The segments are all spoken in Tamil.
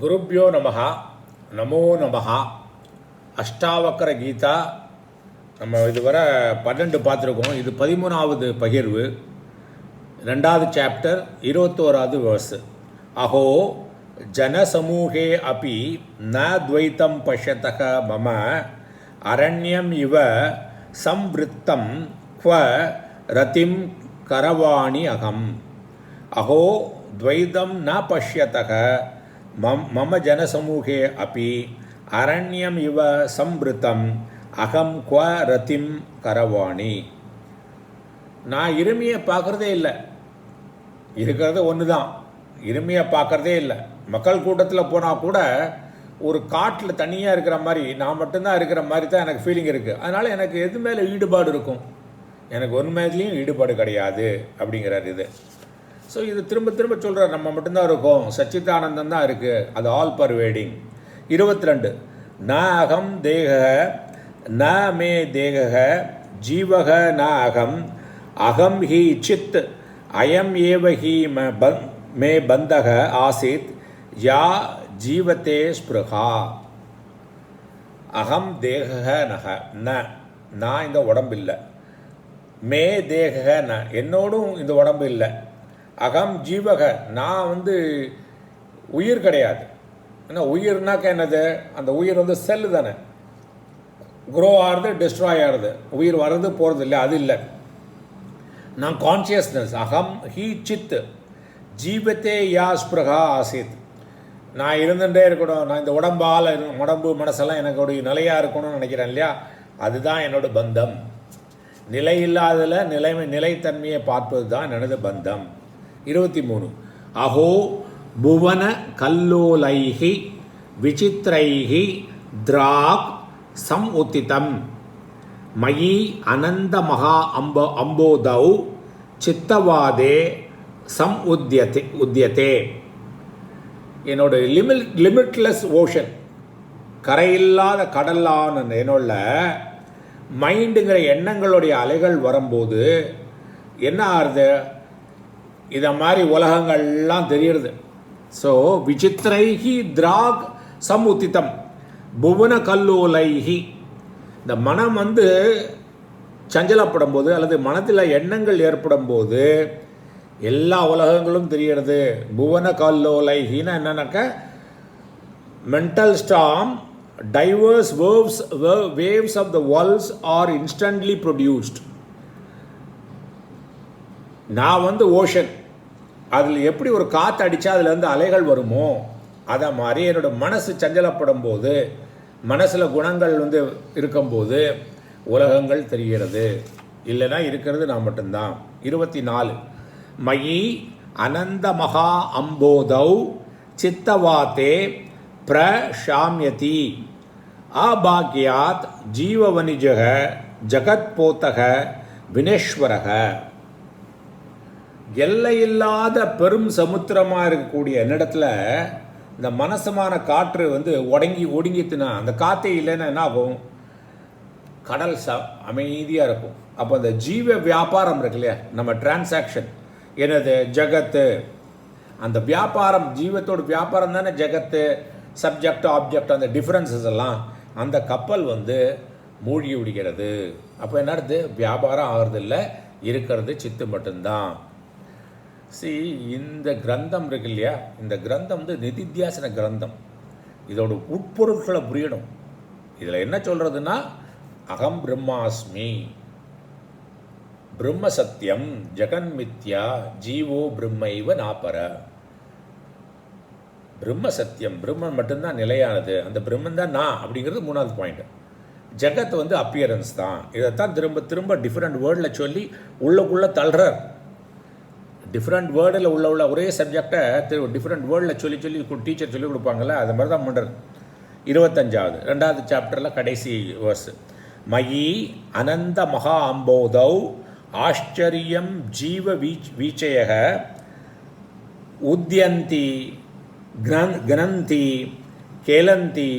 குருப்யோ நமஹ நமோ நமஹ. அஷ்டாவக்கர கீதா நம்ம இதுவரை 12 பார்த்துருக்கோம். இது 13வது பகிர்வு, 2வது சாப்டர், 21வது வேர்ஸ். அஹோ ஜனசமூகே அபி ந துவைத்தம் பஷ்யதக மம அரண்யம் இவ சம்விருத்தம் க்வ ரதிம் கரவாணி அகம். அஹோ துவைதம் ந பஷ்யதக மம ஜனசமூகே அபி அரண்யம் இவ சம்விருத்தம் அகம் க்வ ரதிம் கரவாணி. நான் இருமையை பார்க்குறதே இல்லை, இருக்கிறது ஒன்று தான், இருமையை பார்க்குறதே இல்லை. மக்கள் கூட்டத்தில் போனால் கூட ஒரு காட்டில் தனியாக இருக்கிற மாதிரி, நான் மட்டும்தான் இருக்கிற மாதிரி தான் எனக்கு ஃபீலிங் இருக்குது. அதனால் எனக்கு எது மேலே ஈடுபாடு இருக்கும்? எனக்கு உண்மையிலையும் ஈடுபாடு கிடையாது அப்படிங்கிறார் இது. ஸோ இது திரும்ப திரும்ப சொல்கிறார், நம்ம மட்டும்தான் இருக்கோம், சச்சிதானந்தம் தான் இருக்குது, அது ஆல் பர்வேடிங். 22 ந அகம் தேக ந மே தேக ஜீவக ந அகம் அகம் ஹி சித் அயம் ஏவ ஹி மே பந்தக ஆசித் யா ஜீவத்தே ஸ்பிருகா. அகம் தேக நக ந, நான் இந்த உடம்பு இல்லை. மே தேக ந, என்னோடும் இந்த உடம்பு இல்லை. அகம் ஜீவக, நான் உயிர் கிடையாது. ஏன்னா உயிர்னாக்க என்னது? அந்த உயிர் செல்லு தானே, க்ரோ ஆகுது, டிஸ்ட்ராய் ஆகுது, உயிர் வர்றது போகிறது இல்லை, அது இல்லை. நான் கான்சியஸ்னஸ். அகம் ஹீ சித் ஜீவத்தே யா ஸ்பிருகா ஆசித். நான் இருந்துகிட்டே இருக்கணும், நான் இந்த உடம்பால் உடம்பு மனசெல்லாம் எனக்குடைய நிலையாக இருக்கணும்னு நினைக்கிறேன் இல்லையா, அதுதான் என்னோட பந்தம். நிலை இல்லாததில் நிலைத்தன்மையை பார்ப்பது தான் எனது பந்தம். 23 அஹோ புவன கல்லோலைஹி விசித்ரைஹி திராக் சம் உத்திதம் மயி அனந்த மகா அம்போதௌ சித்தவாதே சம் உத்தியதே. என்னோட லிமிட்லெஸ் ஓஷன், கரையில்லாத கடலான என்னோட மைண்டுங்கிற எண்ணங்களுடைய அலைகள் வரும்போது என்ன ஆகுது? இதை மாதிரி உலகங்கள்லாம் தெரியுது. ஸோ விசித்திரைஹி திராக் சமுத்திதம் புவன கல்லோலைஹி. இந்த மனம் சஞ்சலப்படும் போது அல்லது மனத்தில் எண்ணங்கள் ஏற்படும் போது எல்லா உலகங்களும் தெரிகிறது. புவன கல்லோலைஹின்னா என்னன்னாக்க mental storm, diverse waves of the worlds are instantly produced. நான் ஓஷன், அதில் எப்படி ஒரு காற்று அடித்தா அதுலேருந்து அலைகள் வருமோ அதை மாதிரி என்னோட மனசு சஞ்சலப்படும் போது, மனசில் குணங்கள் இருக்கும்போது உலகங்கள் தெரிகிறது. இல்லைன்னா இருக்கிறது நான் மட்டும்தான். 24 மயி அனந்த மகா அம்போதௌ சித்தவாத்தே பிரஷாம்யதி அபாக்யாத் ஜீவவனிஜக ஜகத்போத்தக வினேஸ்வரக. எல்லையில்லாத பெரும் சமுத்திரமாக இருக்கக்கூடிய என்னிடத்துல இந்த மனசமான காற்று ஒடுங்கித்துனா, அந்த காற்றே இல்லைன்னா என்ன ஆகும்? கடல் அமைதியாக இருக்கும். அப்போ அந்த ஜீவ வியாபாரம் இருக்கு இல்லையா, நம்ம டிரான்சாக்ஷன் என்னது? ஜகத்து. அந்த வியாபாரம், ஜீவத்தோட வியாபாரம் தானே ஜகத்து. சப்ஜெக்ட் ஆப்ஜெக்ட் அந்த டிஃப்ரென்சஸ் எல்லாம் அந்த கப்பல் மூழ்கி விடுகிறது. அப்போ என்ன ஆகுது? வியாபாரம் ஆகிறது இல்லை, இருக்கிறது சித்து மட்டும்தான். இந்த கிரந்தம் இருக்கு இல்லையா, இந்த கிரந்தம் நிதித்தியாசன கிரந்தம். இதோட உட்பொருட்களை புரியணும். இதில் என்ன சொல்கிறதுன்னா, அகம் பிரம்மாஸ்மி, பிரம்ம சத்தியம், ஜெகன்மித்யா, ஜீவோ பிரம்மைவ நாபர. பிரம்ம சத்தியம், பிரம்மன் மட்டும்தான் நிலையானது, அந்த பிரம்மன் தான் நான் அப்படிங்கிறது 3வது பாயிண்ட். ஜெகத் அப்பியரன்ஸ் தான். இதைத்தான் திரும்ப திரும்ப டிஃப்ரெண்ட் வேர்டில் சொல்லி உள்ளக்குள்ளே தள்ளுறார். டிஃப்ரெண்ட் வேர்டில் உள்ள ஒரே சப்ஜெக்டை டிஃப்ரெண்ட் வேர்டில் சொல்லி டீச்சர் சொல்லி கொடுப்பாங்கள்ல, அது மாதிரி தான் பண்ணுறது. 25வது 2வது சாப்டரில் கடைசி வேர்ஸ். மயி அனந்த மகா அம்போதௌ ஆச்சரியம் ஜீவ வீச்சயக உத்யந்தி கனந்தி கேலந்தி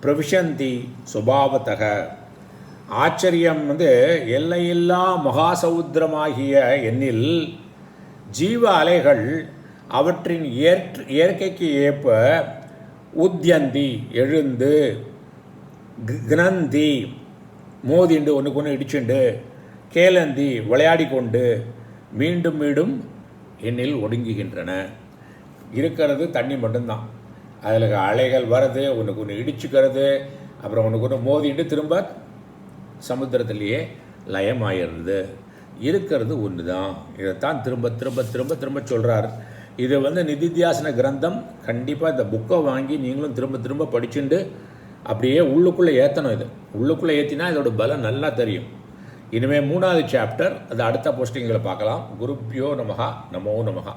பிரவிஷந்தி சுபாவத்தக. ஆச்சரியம் எல்லையில்லா மகாசமுத்திரமாகிய எண்ணில் ஜீவ அலைகள் அவற்றின் இயற்கைக்கு ஏற்ப உத்யந்தி எழுந்து, கினந்தி மோதிண்டு ஒன்றுக்கு ஒன்று இடிச்சுண்டு, கேலந்தி விளையாடி கொண்டு, மீண்டும் மீண்டும் என்னில் ஒடுங்குகின்றன. இருக்கிறது தண்ணி மட்டும்தான். அதில் அலைகள் வர்றது, ஒன்றுக்கு ஒன்று இடிச்சுக்கிறது, அப்புறம் ஒன்றுக்கு ஒன்று மோதிட்டு திரும்ப சமுத்திரத்திலேயே லயமாயிடுறது. இருக்கிறது ஒன்று தான். இதைத்தான் திரும்ப திரும்ப திரும்ப திரும்ப சொல்கிறார். இது நிதித்தியாசன கிரந்தம். கண்டிப்பாக இந்த புக்கை வாங்கி நீங்களும் திரும்ப திரும்ப படிச்சுண்டு அப்படியே உள்ளுக்குள்ளே ஏற்றணும். இது உள்ளுக்குள்ளே ஏற்றினா இதோட பலம் நல்லா தெரியும். இனிமேல் 3வது சாப்டர், அது அடுத்த போஸ்டிங்கில் பார்க்கலாம். குருப்யோ நமஹா, நமோ நமஹா.